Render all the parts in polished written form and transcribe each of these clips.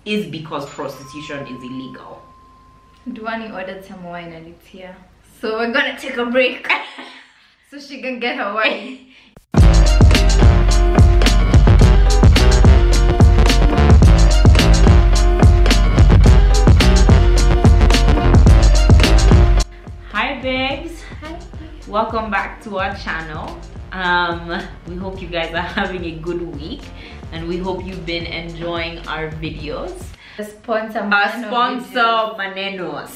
is because prostitution is illegal. Duani ordered some wine and it's here. So we're gonna take a break so she can get her wine. Hi babes. Hi. Welcome back to our channel. We hope you guys are having a good week and we hope you've been enjoying our videos. Our sponsor Manenos.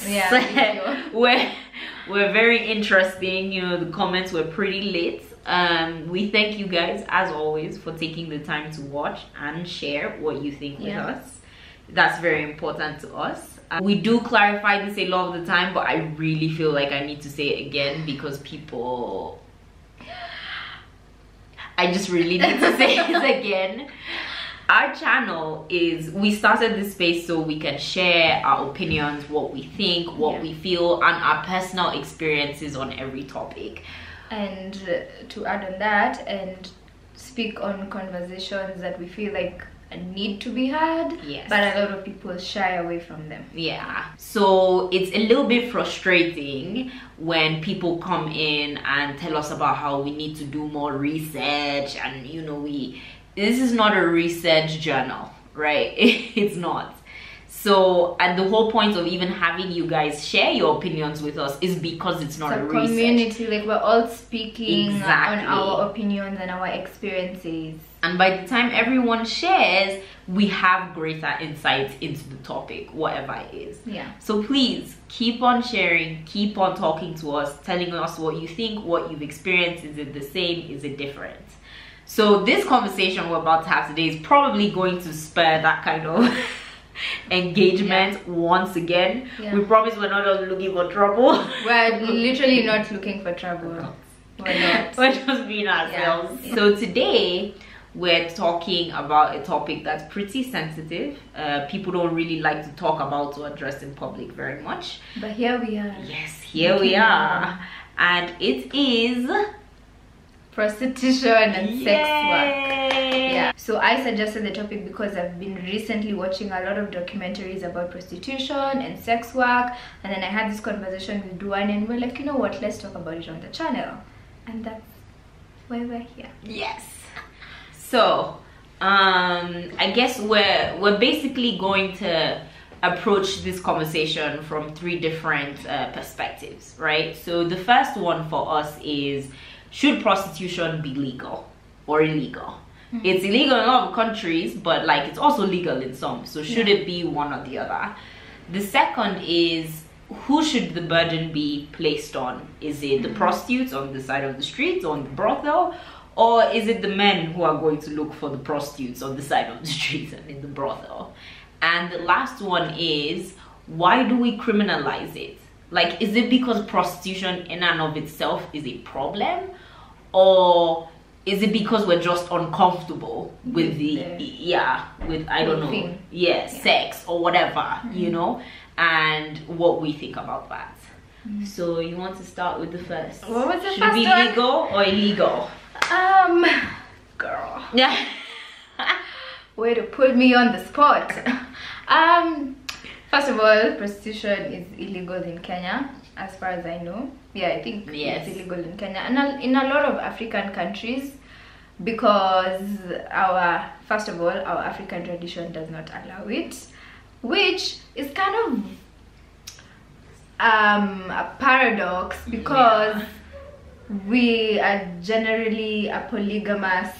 Yeah, we're very interesting. You know, the comments were pretty lit. We thank you guys as always for taking the time to watch and share what you think with us. That's very important to us. We do clarify this a lot of the time, but I really feel like I need to say it again because I just really need to say this again. Our channel we started this space so we can share our opinions, what we think, what we feel, and our personal experiences on every topic. And to add on that, and speak on conversations that we feel like need to be had, but a lot of people shy away from them. So it's a little bit frustrating when people come in and tell us about how we need to do more research, and you know, this is not a research journal, right? It's not. So, and the whole point of even having you guys share your opinions with us is because it's not a research community. Like, we're all speaking on our opinions and our experiences. And by the time everyone shares, we have greater insights into the topic, whatever it is. So please keep on sharing, keep on talking to us, telling us what you think, what you've experienced. Is it the same? Is it different? So this conversation we're about to have today is probably going to spur that kind of engagement once again. We promise we're not looking for trouble. We're literally not looking for trouble. We're not. We're just being ourselves. So today we're talking about a topic that's pretty sensitive. People don't really like to talk about or address in public very much. But here we are. Yes, here we are. And it is prostitution and sex work. So I suggested the topic because I've been recently watching a lot of documentaries about prostitution and sex work, and then I had this conversation with Duane and we're like, you know what, let's talk about it on the channel. And that's why we're here. So I guess we're basically going to approach this conversation from three different perspectives, right? So the first one for us is, should prostitution be legal or illegal? It's illegal in a lot of countries, but like it's also legal in some. So should it be one or the other? The second is, who should the burden be placed on? Is it the prostitutes on the side of the street, on the brothel? Or is it the men who are going to look for the prostitutes on the side of the street and in the brothel? And the last one is, why do we criminalize it? Like, is it because prostitution in and of itself is a problem? Or is it because we're just uncomfortable with sex or whatever, you know? And what we think about that. So you want to start with the first? What was the first one? Should it be legal or illegal? Girl. Way to put me on the spot. First of all, prostitution is illegal in Kenya, as far as I know. I think it's illegal in Kenya and in a lot of African countries, because our African tradition does not allow it, which is kind of a paradox, because we are generally a polygamous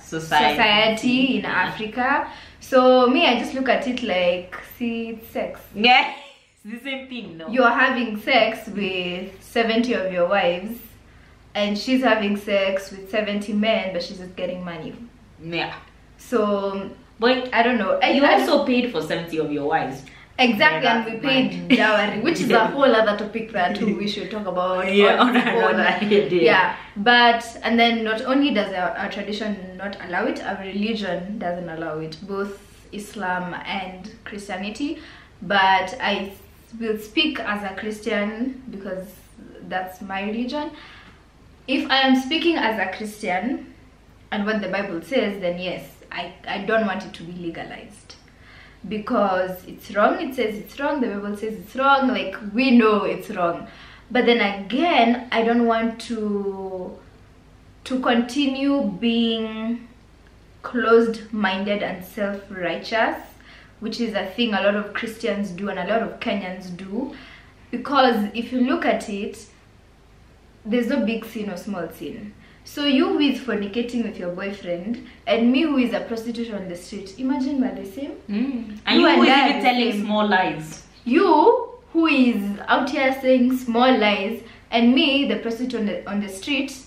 society in Africa. So I just look at it like, see, it's sex. It's the same thing, no? You're having sex with 70 of your wives, and she's having sex with 70 men, but she's just getting money. So, but I don't know. You also paid for 70 of your wives. Exactly, and we paid dowry, which is a whole other topic that we should talk about. But and then not only does our tradition not allow it, our religion doesn't allow it, both Islam and Christianity. But I will speak as a Christian because that's my religion. If I am speaking as a Christian and what the Bible says, then yes, I don't want it to be legalized. because it's wrong. It says it's wrong, the Bible says it's wrong, like we know it's wrong. But then again, I don't want to continue being closed-minded and self-righteous, which is a thing a lot of Christians do and a lot of Kenyans do. Because if you look at it, there's no big sin or small sin. So you who is fornicating with your boyfriend and me who is a prostitute on the street, imagine we're the same. And you who is even telling small lies. You who is out here saying small lies and me, the prostitute on the street,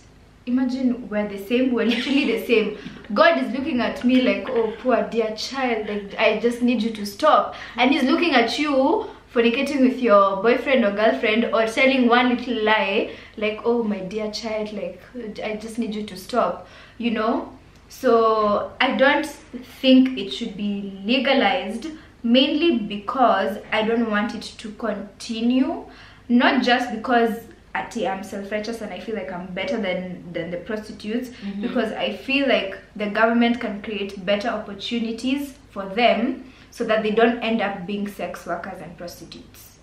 imagine we're the same. We're literally the same. God is looking at me like, oh, poor dear child, like I just need you to stop. And he's looking at you fornicating with your boyfriend or girlfriend or telling one little lie like, oh my dear child, like I just need you to stop, you know. So I don't think it should be legalized, mainly because I don't want it to continue, not just because I'm self-righteous and I feel like I'm better than the prostitutes, because I feel like the government can create better opportunities for them so that they don't end up being sex workers and prostitutes.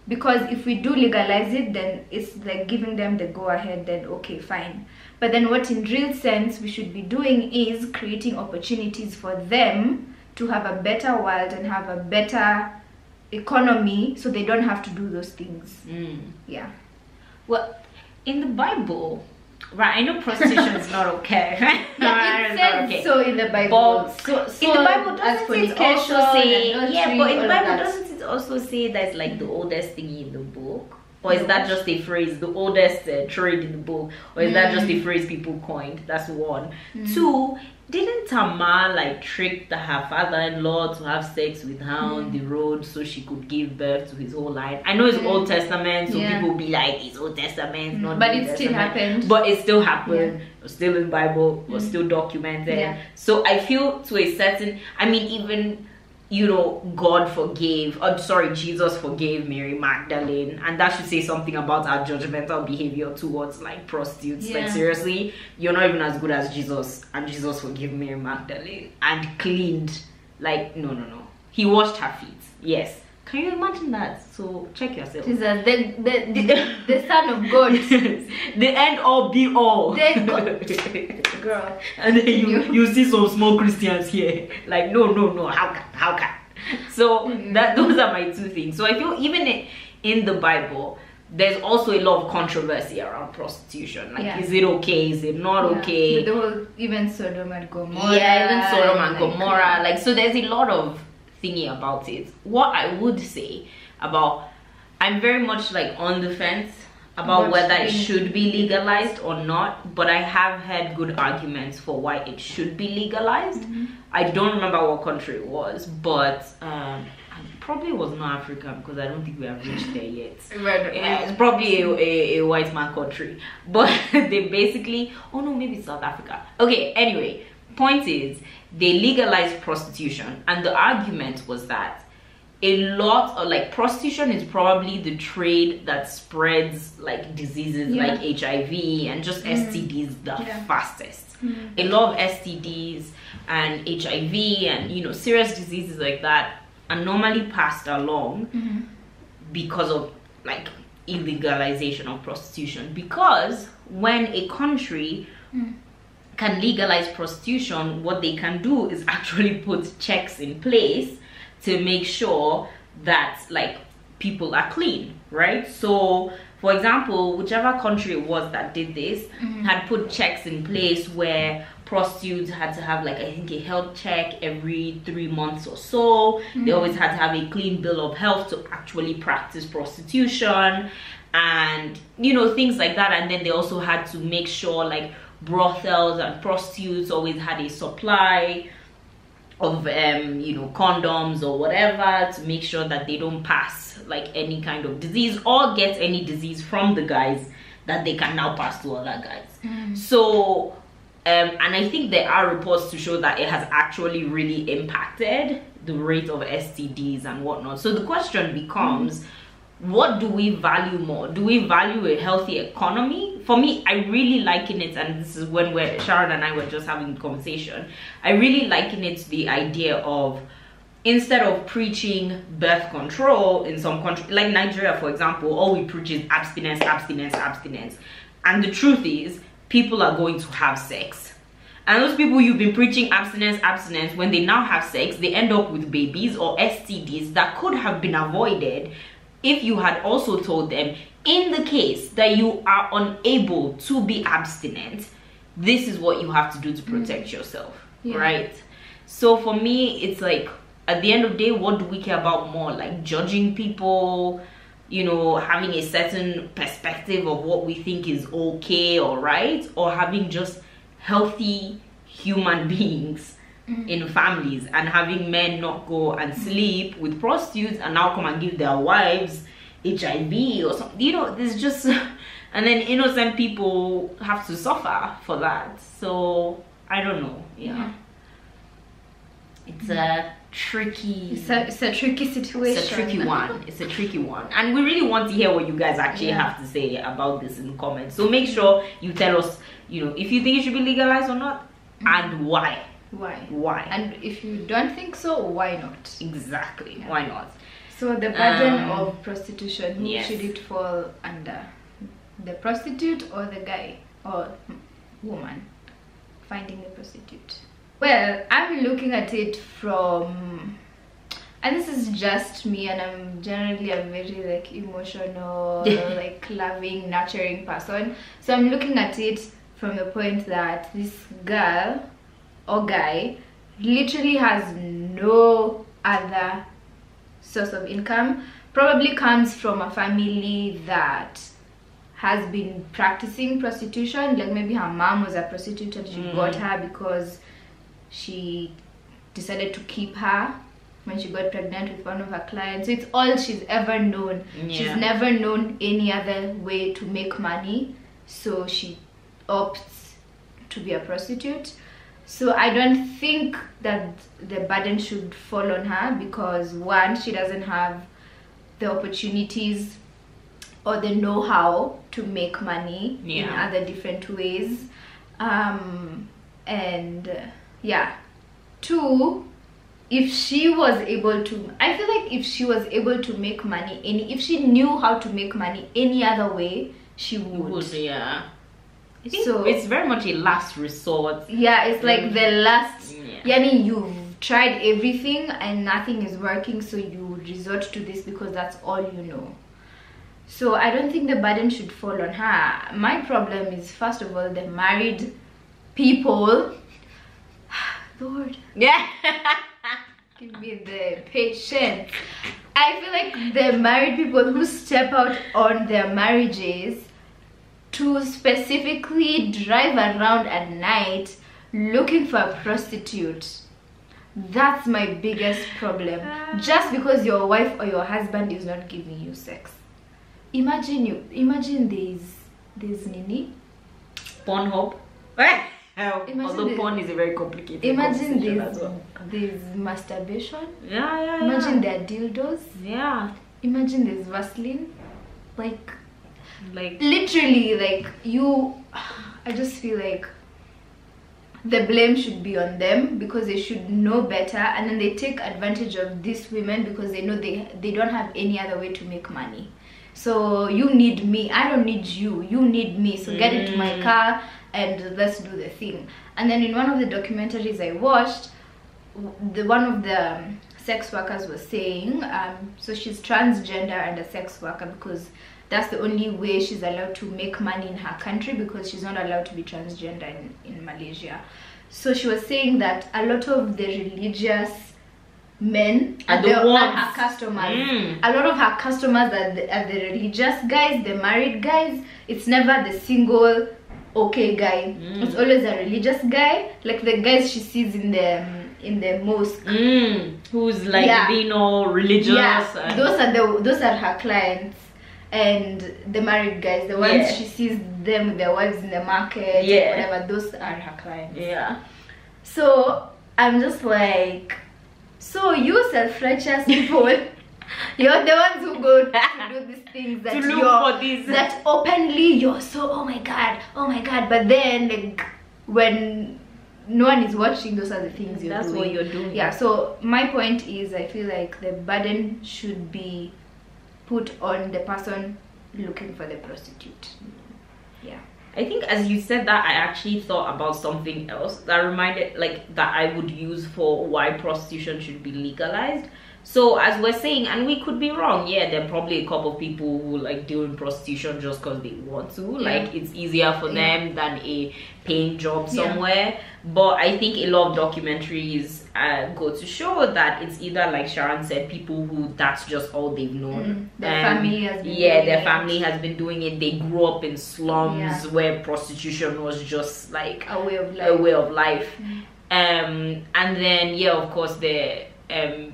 Because if we do legalize it, then it's like giving them the go-ahead, then okay, fine. But then what in real sense we should be doing is creating opportunities for them to have a better world and have a better economy so they don't have to do those things. Yeah. Well, in the Bible, right, I know prostitution is not okay. Yeah, it says so in the Bible. But in the Bible, doesn't it also say, but in the Bible, doesn't it also say that's like the oldest thing in the book? Or is that just a phrase, the oldest trade in the book? Or is that just a phrase people coined? That's one. Two, didn't Tamar like trick her father-in-law to have sex with her on the road so she could give birth to his whole line? I know it's Old Testament, so people be like, it's Old Testament, not but New it Testament. still happened. But it still happened. It was still in the Bible, was still documented. So I feel to a certain, I mean, even, you know, Jesus forgave Mary Magdalene, and that should say something about our judgmental behavior towards like prostitutes. Like seriously, you're not even as good as Jesus, and Jesus forgave Mary Magdalene and cleaned, like no, he washed her feet. Yes, can you imagine that? So check yourself. Jesus, the Son of God, the end all be all. Girl, and then you see some small Christians here like no, how can so those are my two things. So I feel even in the Bible there's also a lot of controversy around prostitution, like is it okay, is it not okay, with the whole even Sodom and Gomorrah, even Sodom and Gomorrah, like so there's a lot of thingy about it. What I would say about, I'm very much like on the fence about whether it should be legalized or not, but I have heard good arguments for why it should be legalized. I don't remember what country it was, but probably was not Africa, because I don't think we have reached there yet. It's probably a white man country, but they basically, oh no, maybe South Africa. Okay, anyway, point is they legalized prostitution, and the argument was that a lot of like prostitution is probably the trade that spreads like diseases like HIV and just STDs the fastest. A lot of STDs and HIV and, you know, serious diseases like that are normally passed along because of like illegalization of prostitution. Because when a country can legalize prostitution, what they can do is actually put checks in place to make sure that like people are clean, right? So for example, whichever country it was that did this had put checks in place where prostitutes had to have like, I think, a health check every 3 months or so. They always had to have a clean bill of health to actually practice prostitution and, you know, things like that. And then they also had to make sure like brothels and prostitutes always had a supply of you know, condoms or whatever to make sure that they don't pass like any kind of disease or get any disease from the guys that they can now pass to other guys. So and I think there are reports to show that it has actually really impacted the rate of STDs and whatnot. So the question becomes, what do we value more? Do we value a healthy economy? For me, I really liken it, and this is when Sharon and I were just having a conversation, I really liken it to the idea of instead of preaching birth control in some country like Nigeria, for example, all we preach is abstinence, abstinence, abstinence. And the truth is, people are going to have sex. And those people you've been preaching abstinence, abstinence, when they now have sex, they end up with babies or STDs that could have been avoided if you had also told them, in the case that you are unable to be abstinent, this is what you have to do to protect yourself, right? So for me, it's like, at the end of the day, what do we care about more? Like judging people, you know, having a certain perspective of what we think is okay or right, or having just healthy human beings in families, and having men not go and sleep with prostitutes and now come and give their wives HIV or something, you know, there's just and then innocent people have to suffer for that. So I don't know. It's a tricky it's a tricky situation. It's a tricky one. It's a tricky one, and we really want to hear what you guys actually have to say about this in the comments. So make sure you tell us, you know, if you think it should be legalized or not, and why. And if you don't think so, why not? Exactly. Why not? So the burden of prostitution, who should it fall under? The prostitute or the guy or woman finding the prostitute? Well, I'm looking at it from, and this is just me, and I'm generally a very like emotional, like loving, nurturing person. So I'm looking at it from the point that this girl or guy literally has no other source of income, probably comes from a family that has been practicing prostitution, like maybe her mom was a prostitute and she got her because she decided to keep her when she got pregnant with one of her clients. So it's all she's ever known. She's never known any other way to make money, so she opts to be a prostitute. So I don't think that the burden should fall on her, because one, she doesn't have the opportunities or the know-how to make money in other different ways. Two, if she was able to, I feel like if she was able to make money, if she knew how to make money any other way, she would. I think so, it's very much a last resort. It's like the last, you've tried everything and nothing is working, so you resort to this because that's all you know. So I don't think the burden should fall on her. My problem is, first of all, the married people. Lord. Give me the patience. I feel like the married people who step out on their marriages to specifically drive around at night looking for a prostitute, that's my biggest problem. Just because your wife or your husband is not giving you sex. Imagine there's Nini Pornhub. Although porn is a very complicated. Imagine there's masturbation. Imagine there are dildos. Imagine there's Vaseline. Like literally, like I just feel like the blame should be on them, because they should know better, and then they take advantage of these women because they know they don't have any other way to make money. So you need me, I don't need you, you need me, so get into my car and let's do the thing. And then in one of the documentaries I watched, one of the sex workers was saying, so she's transgender and a sex worker because that's the only way she's allowed to make money in her country, because she's not allowed to be transgender in Malaysia. So she was saying that a lot of the religious men are her customers. A lot of her customers are the religious guys, the married guys. It's never the single okay guy. It's always a religious guy, like the guys she sees in the mosque, who's like being all religious. Those are her clients. And the married guys, the ones she sees them with their wives in the market, whatever, those are her clients. So I'm just like, so you self-righteous people, you're the ones who go to do these things that that openly you're so oh my god, but then like when no one is watching, those are the things you're That's doing. what you're doing. Yeah, so my point is, I feel like the burden should be put on the person looking for the prostitute. Yeah. I think as you said that, I actually thought about something else that reminded, like, that I would use for why prostitution should be legalized. So as we're saying, and we could be wrong, yeah, there are probably a couple of people who like deal in prostitution just because they want to, like it's easier for them than a paying job somewhere. But I think a lot of documentaries go to show that it's either, like Sharon said, people who that's just all they've known. Their family has been their family has been doing it. They grew up in slums where prostitution was just like a way of life. And then of course the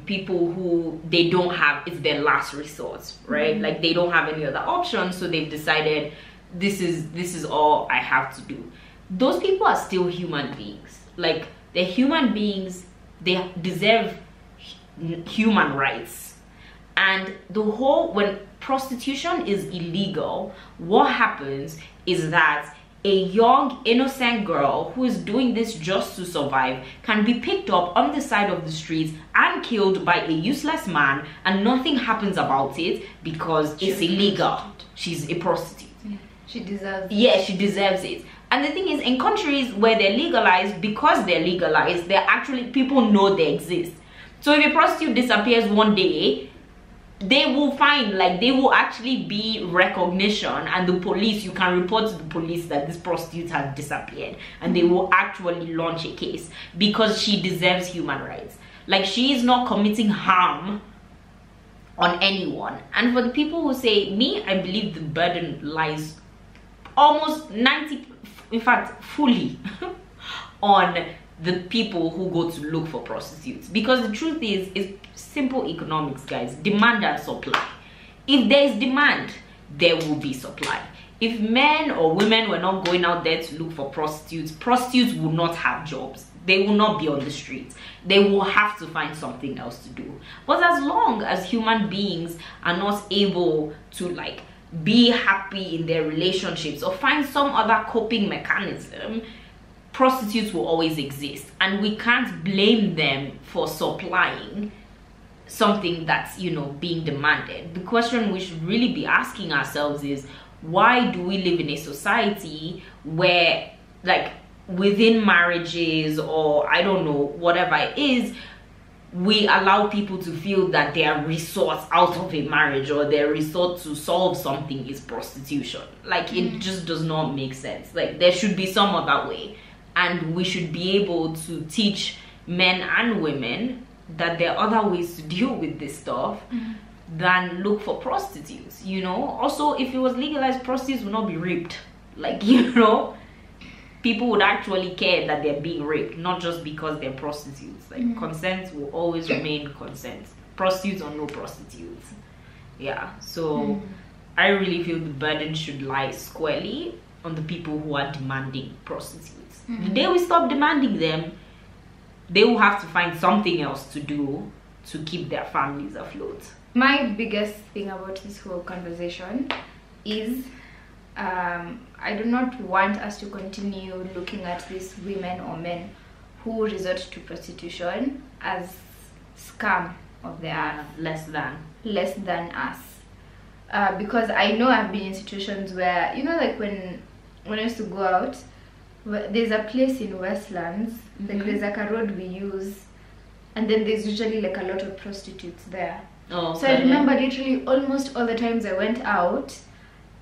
people who they don't have, it's their last resort, right? Like they don't have any other options, so they've decided this is all I have to do. Those people are still human beings. Like they're human beings, they deserve human rights. And the whole, when prostitution is illegal, what happens is that a young innocent girl who is doing this just to survive can be picked up on the side of the streets and killed by a useless man, and nothing happens about it because it's illegal. She's a prostitute. She deserves it. Yeah, she deserves it. And the thing is, in countries where they're legalized, because they're legalized, they're actually, people know they exist. So if a prostitute disappears one day, they will find, like, they will actually be recognition, and the police, you can report to the police that this prostitute has disappeared, and they will actually launch a case because she deserves human rights. Like, she is not committing harm on anyone. And for the people who say, me, I believe the burden lies almost 90, in fact fully on the people who go to look for prostitutes, because the truth is, it's simple economics, guys. Demand and supply. If there is demand, there will be supply. If men or women were not going out there to look for prostitutes, prostitutes will not have jobs. They will not be on the streets. They will have to find something else to do. But as long as human beings are not able to, like, be happy in their relationships or find some other coping mechanism, prostitutes will always exist, and we can't blame them for supplying something that's, you know, being demanded. The question we should really be asking ourselves is, why do we live in a society where, like, within marriages, or I don't know, whatever it is, we allow people to feel that their resource out of a marriage or their resource to solve something is prostitution? Like, it just does not make sense. Like, there should be some other way, and we should be able to teach men and women that there are other ways to deal with this stuff than look for prostitutes, you know? Also, if it was legalized, prostitutes would not be raped. Like, you know, people would actually care that they're being raped, not just because they're prostitutes. Like, consent will always remain consent. Prostitutes or no prostitutes. Yeah, so I really feel the burden should lie squarely on the people who are demanding prostitutes. The day we stop demanding them, they will have to find something else to do to keep their families afloat. My biggest thing about this whole conversation is I do not want us to continue looking at these women or men who resort to prostitution as scum of the earth, less than us. Because I know I've been in situations where, you know, like when I used to go out, there's a place in Westlands, like there's like a road we use, and then there's usually like a lot of prostitutes there. So I remember literally almost all the times I went out,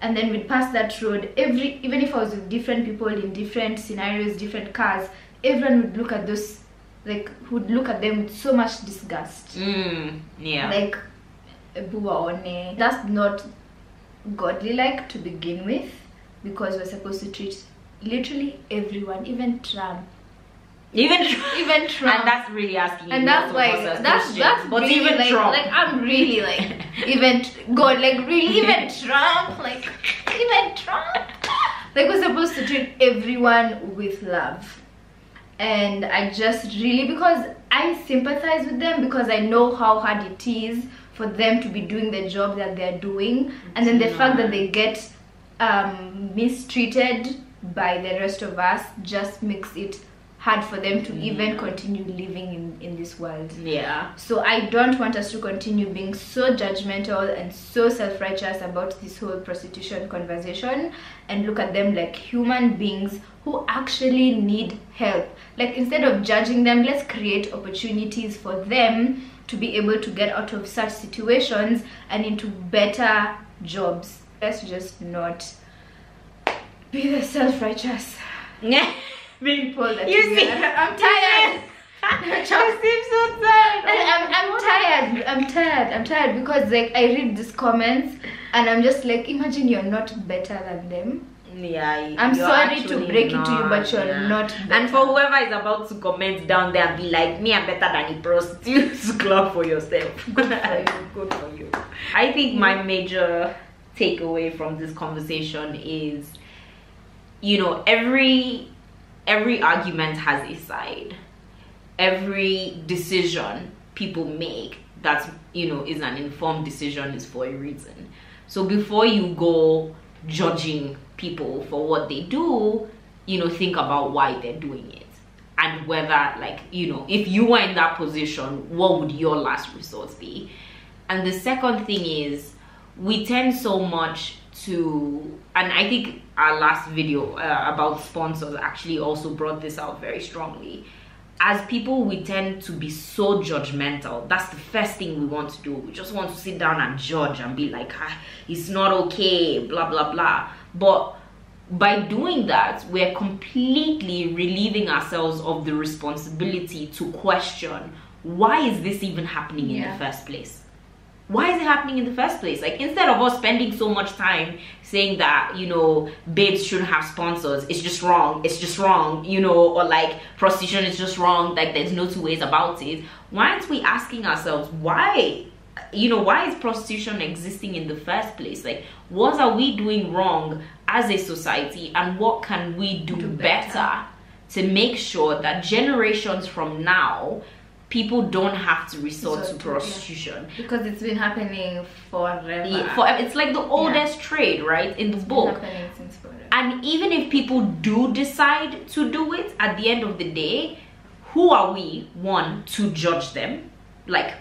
and then we'd pass that road, even if I was with different people in different scenarios, different cars, everyone would look at those, like, would look at them with so much disgust. Like, buwaone. That's not godly like to begin with, because we're supposed to treat literally everyone, even Trump. Even Trump. And that's really asking. And that's like, that's but really, even like, Trump. Like, I'm really like, even God, like, really, even Trump, like, even Trump. Like, we're supposed to treat everyone with love. And I just really, because I sympathize with them, because I know how hard it is for them to be doing the job that they're doing, and then the fact that they get mistreated by the rest of us just makes it hard for them to even continue living in this world. Yeah. So I don't want us to continue being so judgmental and so self-righteous about this whole prostitution conversation, and look at them like human beings who actually need help. Like, instead of judging them, let's create opportunities for them to be able to get out of such situations and into better jobs. Let's just not be the self-righteous people that You see, I'm tired. I seem so tired. I'm tired because, like, I read these comments and I'm just like, imagine you're not better than them. Yeah, I'm sorry to break it to you, but you're not better. And for whoever is about to comment down there and be like, me, I'm better than the prostitutes, clap for yourself. Good for you. Good for you. I think my major takeaway from this conversation is, you know, every argument has a side. Every decision people make that's, you know, is an informed decision is for a reason. So before you go judging people for what they do, you know, think about why they're doing it, and whether, like, you know, if you were in that position, what would your last resort be? And the second thing is, we tend so much to, and I think our last video about sponsors actually also brought this out very strongly. As people, we tend to be so judgmental. That's the first thing we want to do. We just want to sit down and judge and be like, it's not okay, blah blah blah. But by doing that, we're completely relieving ourselves of the responsibility to question, why is this even happening in the first place? Why is it happening in the first place? Like, instead of us spending so much time saying that, you know, babes shouldn't have sponsors, it's just wrong, you know, or like prostitution is just wrong, like there's no two ways about it, why aren't we asking ourselves, why, you know, why is prostitution existing in the first place? Like, what are we doing wrong as a society, and what can we do better to make sure that generations from now, people don't have to resort to prostitution? Because it's been happening forever. Yeah, it's like the oldest trade, right, in the book. Happening since forever. And even if people do decide to do it, at the end of the day, who are we, one, to judge them? Like,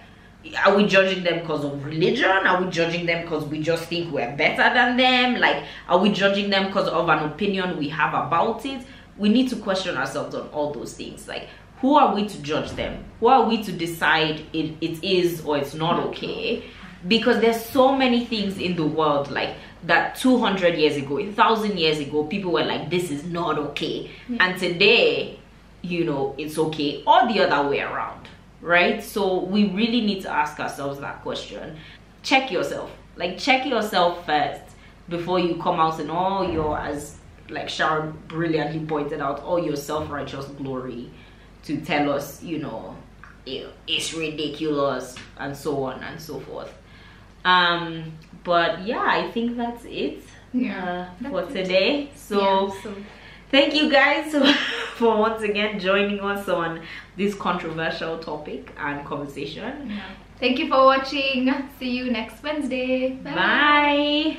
are we judging them because of religion? Are we judging them because we just think we're better than them? Like, are we judging them because of an opinion we have about it? We need to question ourselves on all those things. Like, who are we to judge them? Who are we to decide it is or it's not okay? Because there's so many things in the world, like, that 200 years ago, 1,000 years ago, people were like, this is not okay. And today, you know, it's okay, or the other way around, right? So we really need to ask ourselves that question. Check yourself. Like, check yourself first before you come out in all your, as like Sharon brilliantly pointed out, all your self-righteous glory to tell us, you know, it's ridiculous and so on and so forth. But yeah, I think that's it for today. So thank you guys for once again joining us on this controversial topic and conversation. Thank you for watching. See you next Wednesday. Bye.